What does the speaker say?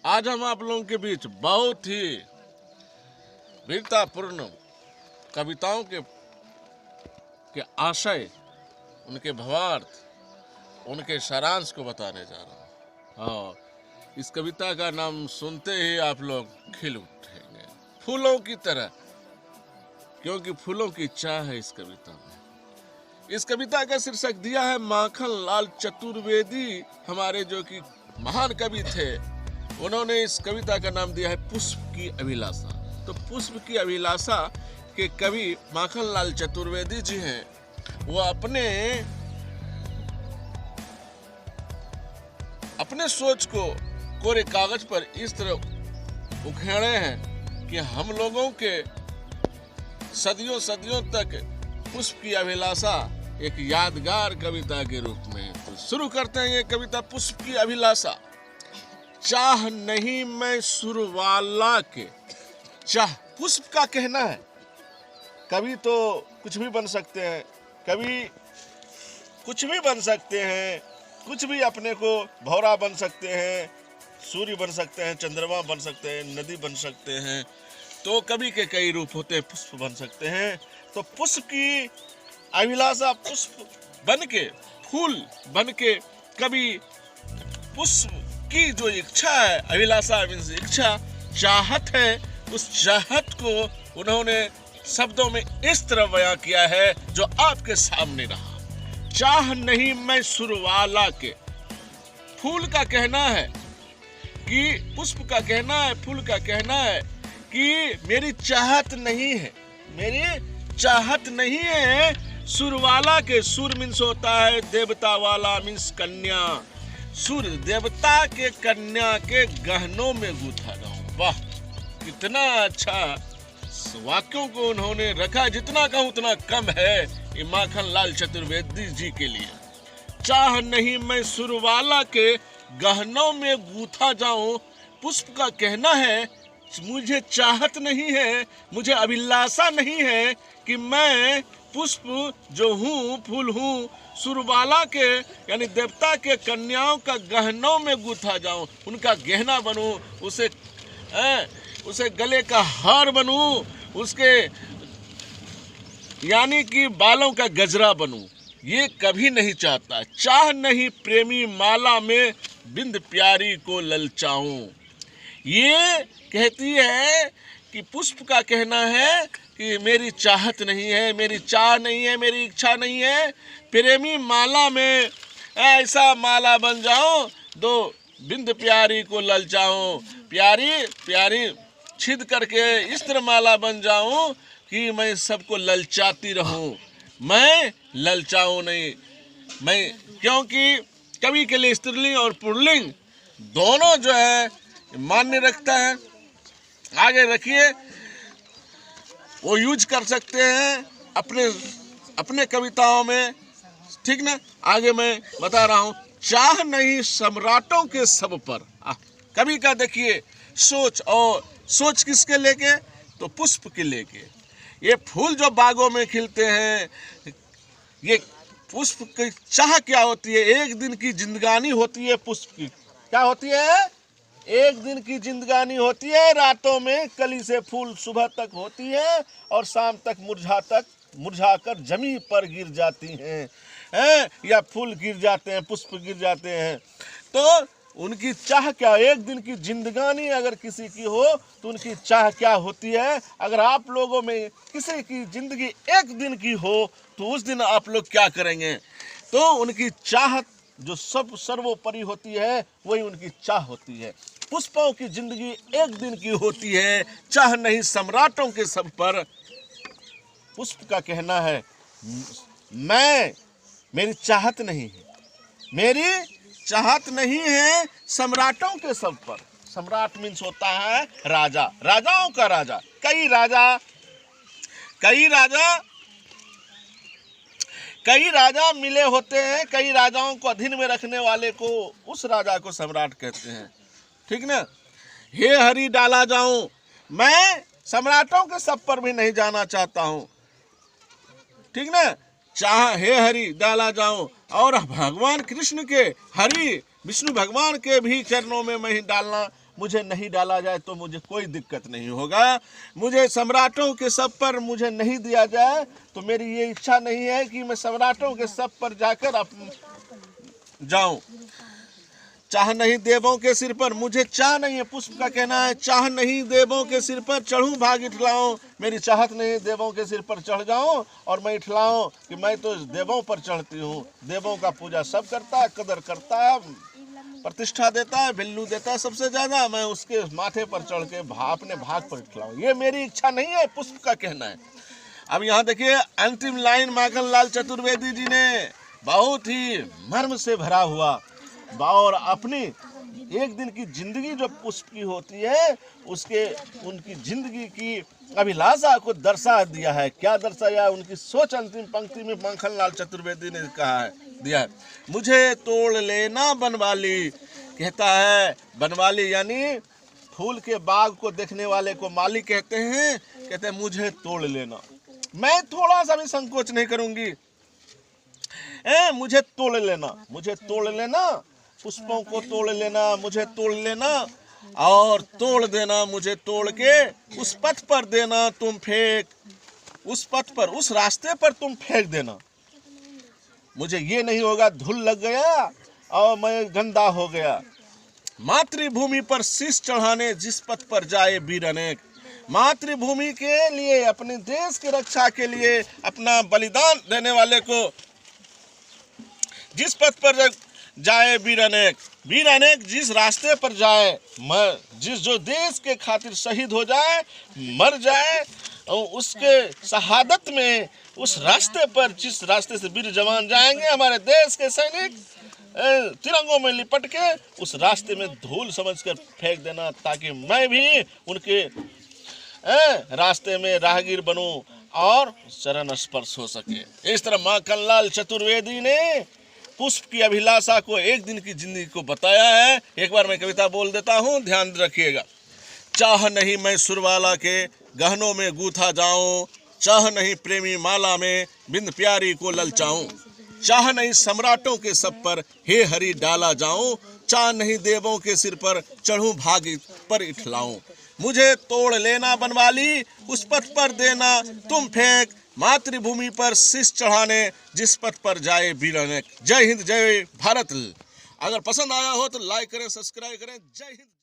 आज हम आप लोगों के बीच बहुत ही वीरतापूर्ण कविताओं के आशय, उनके भावार्थ, उनके सारांश को बताने जा रहा हूँ। और इस कविता का नाम सुनते ही आप लोग खिल उठेंगे फूलों की तरह, क्योंकि फूलों की चाह है इस कविता में। इस कविता का शीर्षक दिया है माखन लाल चतुर्वेदी, हमारे जो कि महान कवि थे। उन्होंने इस कविता का नाम दिया है पुष्प की अभिलाषा। तो पुष्प की अभिलाषा के कवि माखन लाल चतुर्वेदी जी हैं। वो अपने सोच को कोरे कागज पर इस तरह उखेड़े हैं कि हम लोगों के सदियों सदियों तक पुष्प की अभिलाषा एक यादगार कविता के रूप में। तो शुरू करते हैं ये कविता। पुष्प की अभिलाषा। चाह नहीं मैं सुरवाला के, चाह पुष्प का कहना है। कवि तो कुछ भी बन सकते हैं, कवि कुछ भी बन सकते हैं, कुछ भी अपने को भौरा बन सकते हैं, सूर्य बन सकते हैं, चंद्रमा बन सकते हैं, नदी बन सकते हैं। तो कवि के कई रूप होते हैं, पुष्प बन सकते हैं। तो पुष्प की अभिलाषा, पुष्प बन के, फूल बन के कवि पुष्प की जो इच्छा है, अभिलाषा मीन्स इच्छा, चाहत है, उस चाहत को उन्होंने शब्दों में इस तरह बयां किया है जो आपके सामने रहा। चाह नहीं मैं सुरवाला के। फूल का कहना है कि, पुष्प का कहना है, फूल का कहना है कि मेरी चाहत नहीं है, मेरी चाहत नहीं है सुरवाला के। सुर मीन्स होता है देवता वाला, मीन्स कन्या। सुर देवता के कन्या के गहनों में गूथा जाऊं। वाह, कितना अच्छा वाक्यों को उन्होंने रखा। जितना कहूं उतना कम है ये माखन लाल चतुर्वेदी जी के लिए। चाह नहीं मैं सुरवाला के गहनों में गूथा जाऊं। पुष्प का कहना है मुझे चाहत नहीं है, मुझे अभिलाषा नहीं है कि मैं पुष्प जो हूँ, फूल हूँ, सुरबाला के यानी देवता के कन्याओं का गहनों में गूथा जाऊं, उनका गहना बनूं, उसे गले का हार बनूं, उसके यानी कि बालों का गजरा बनूं। ये कभी नहीं चाहता। चाह नहीं प्रेमी माला में बिंद प्यारी को ललचाऊं। ये कहती है कि पुष्प का कहना है कि मेरी चाहत नहीं है, मेरी चाह नहीं है, मेरी इच्छा नहीं है, प्रेमी माला में ऐसा माला बन जाऊं, दो बिंद प्यारी को ललचाऊं। प्यारी प्यारी छिद करके इस तरह माला बन जाऊं कि मैं सबको ललचाती रहूं, मैं ललचाऊं नहीं। मैं, क्योंकि कवि के लिए स्त्रीलिंग और पुल्लिंग दोनों जो है मान्य रखता है। आगे रखिए, वो यूज कर सकते हैं अपने कविताओं में, ठीक ना। आगे मैं बता रहा हूँ। चाह नहीं सम्राटों के सब पर। कवि का देखिए सोच, और सोच किसके लेके, तो पुष्प के लेके। ये फूल जो बागों में खिलते हैं, ये पुष्प की चाह क्या होती है? एक दिन की जिंदगानी होती है पुष्प की। क्या होती है? एक दिन की जिंदगानी होती है। रातों में कली से फूल सुबह तक होती है और शाम तक मुरझाकर जमीन पर गिर जाती हैं, या फूल गिर जाते हैं, पुष्प गिर जाते हैं। तो उनकी चाह क्या? एक दिन की जिंदगानी अगर किसी की हो तो उनकी चाह क्या होती है? अगर आप लोगों में किसी की जिंदगी एक दिन की हो तो उस दिन आप लोग क्या करेंगे? तो उनकी चाहत जो सब सर्वोपरि होती है वही उनकी चाह होती है। पुष्पों की जिंदगी एक दिन की होती है। चाह नहीं सम्राटों के सब पर। पुष्प का कहना है मेरी चाहत नहीं है, मेरी चाहत नहीं है सम्राटों के सब पर। सम्राट मीन्स होता है राजा, राजाओं का राजा। कई राजा मिले होते हैं। कई राजाओं को अधीन में रखने वाले को, उस राजा को सम्राट कहते हैं, ठीक ना। हे हरि डाला जाऊं, मैं सम्राटों के सब पर भी नहीं जाना चाहता हूं, ठीक ना। चाह हे हरि डाला जाऊं, और भगवान कृष्ण के, हरि विष्णु भगवान के भी चरणों में मैं डालना मुझे नहीं डाला जाए तो मुझे कोई दिक्कत नहीं होगा। मुझे सम्राटों के सब पर मुझे नहीं दिया जाए तो मेरी ये इच्छा नहीं है कि मैं सम्राटों के सब पर जाकर जाऊं। चाह नहीं देवों के सिर पर, मुझे चाह नहीं है, पुष्प का कहना है चाह नहीं देवों के सिर पर चढ़ूं भाग इठलाऊं। मेरी चाहत नहीं देवों के सिर पर चढ़ जाऊं और मैं इठलाऊं कि मैं तो देवों पर चढ़ती हूं। देवों का पूजा सब करता है, कदर करता है, प्रतिष्ठा देता है, वैल्यू देता है सबसे ज्यादा। मैं उसके माथे पर चढ़ के अपने भाग पर इठलाऊं, ये मेरी इच्छा नहीं है, पुष्प का कहना है। अब यहाँ देखिए अंतिम लाइन माखनलाल चतुर्वेदी जी ने बहुत ही मर्म से भरा हुआ और अपनी एक दिन की जिंदगी जो पुष्प की होती है उसके उनकी जिंदगी की अभिलाषा को दर्शा दिया है। क्या दर्शाया? उनकी सोच अंतिम पंक्ति में माखनलाल चतुर्वेदी ने कहा है, दिया है, मुझे तोड़ लेना बनवाली। कहता है बनवाली यानी फूल के बाग को देखने वाले को माली कहते हैं। कहते हैं मुझे तोड़ लेना, मैं थोड़ा सा भी संकोच नहीं करूंगी। मुझे तोड़ लेना, मुझे तोड़ लेना, पुष्पों को तोड़ लेना, मुझे तोड़ लेना और तोड़ देना, मुझे तोड़ के उस पथ पर देना तुम फेंक, उस पथ पर, उस रास्ते पर तुम फेंक देना। मुझे ये नहीं होगा धूल लग गया और मैं गंदा हो गया। मातृभूमि पर शीश चढ़ाने जिस पथ पर जाए वीर अनेक, मातृभूमि के लिए, अपने देश की रक्षा के लिए अपना बलिदान देने वाले को जिस पथ पर जाए वीर अनेक, वीर अनेक जिस रास्ते पर जाए, जिस जो देश के खातिर शहीद हो जाए, मर जाए, और उसके शहादत में उस रास्ते पर, जिस रास्ते से वीर जवान जाएंगे, हमारे देश के सैनिक तिरंगों में लिपट के उस रास्ते में धूल समझकर फेंक देना, ताकि मैं भी उनके रास्ते में राहगीर बनूं और चरण स्पर्श हो सके। इस तरह माखनलाल चतुर्वेदी ने पुष्प की अभिलाषा को, एक दिन की जिंदगी को बताया है। एक बार मैं कविता बोल देता हूँ, ध्यान रखिएगा। चाह नहीं मैं सुरवाला के गहनों में गूथा जाऊं, चाह नहीं प्रेमी माला में बिंद प्यारी को ललचाऊं, चाह नहीं सम्राटों के सब पर हे हरि डाला जाऊं, चाह नहीं देवों के सिर पर चढ़ूं भाग पर इठलाऊं। मुझे तोड़ लेना बनवाली, उस पथ पर देना तुम फेंक, मातृभूमि पर शीश चढ़ाने जिस पथ पर जाए वीर अनेक। जय हिंद, जय भारत। अगर पसंद आया हो तो लाइक करें, सब्सक्राइब करें। जय हिंद।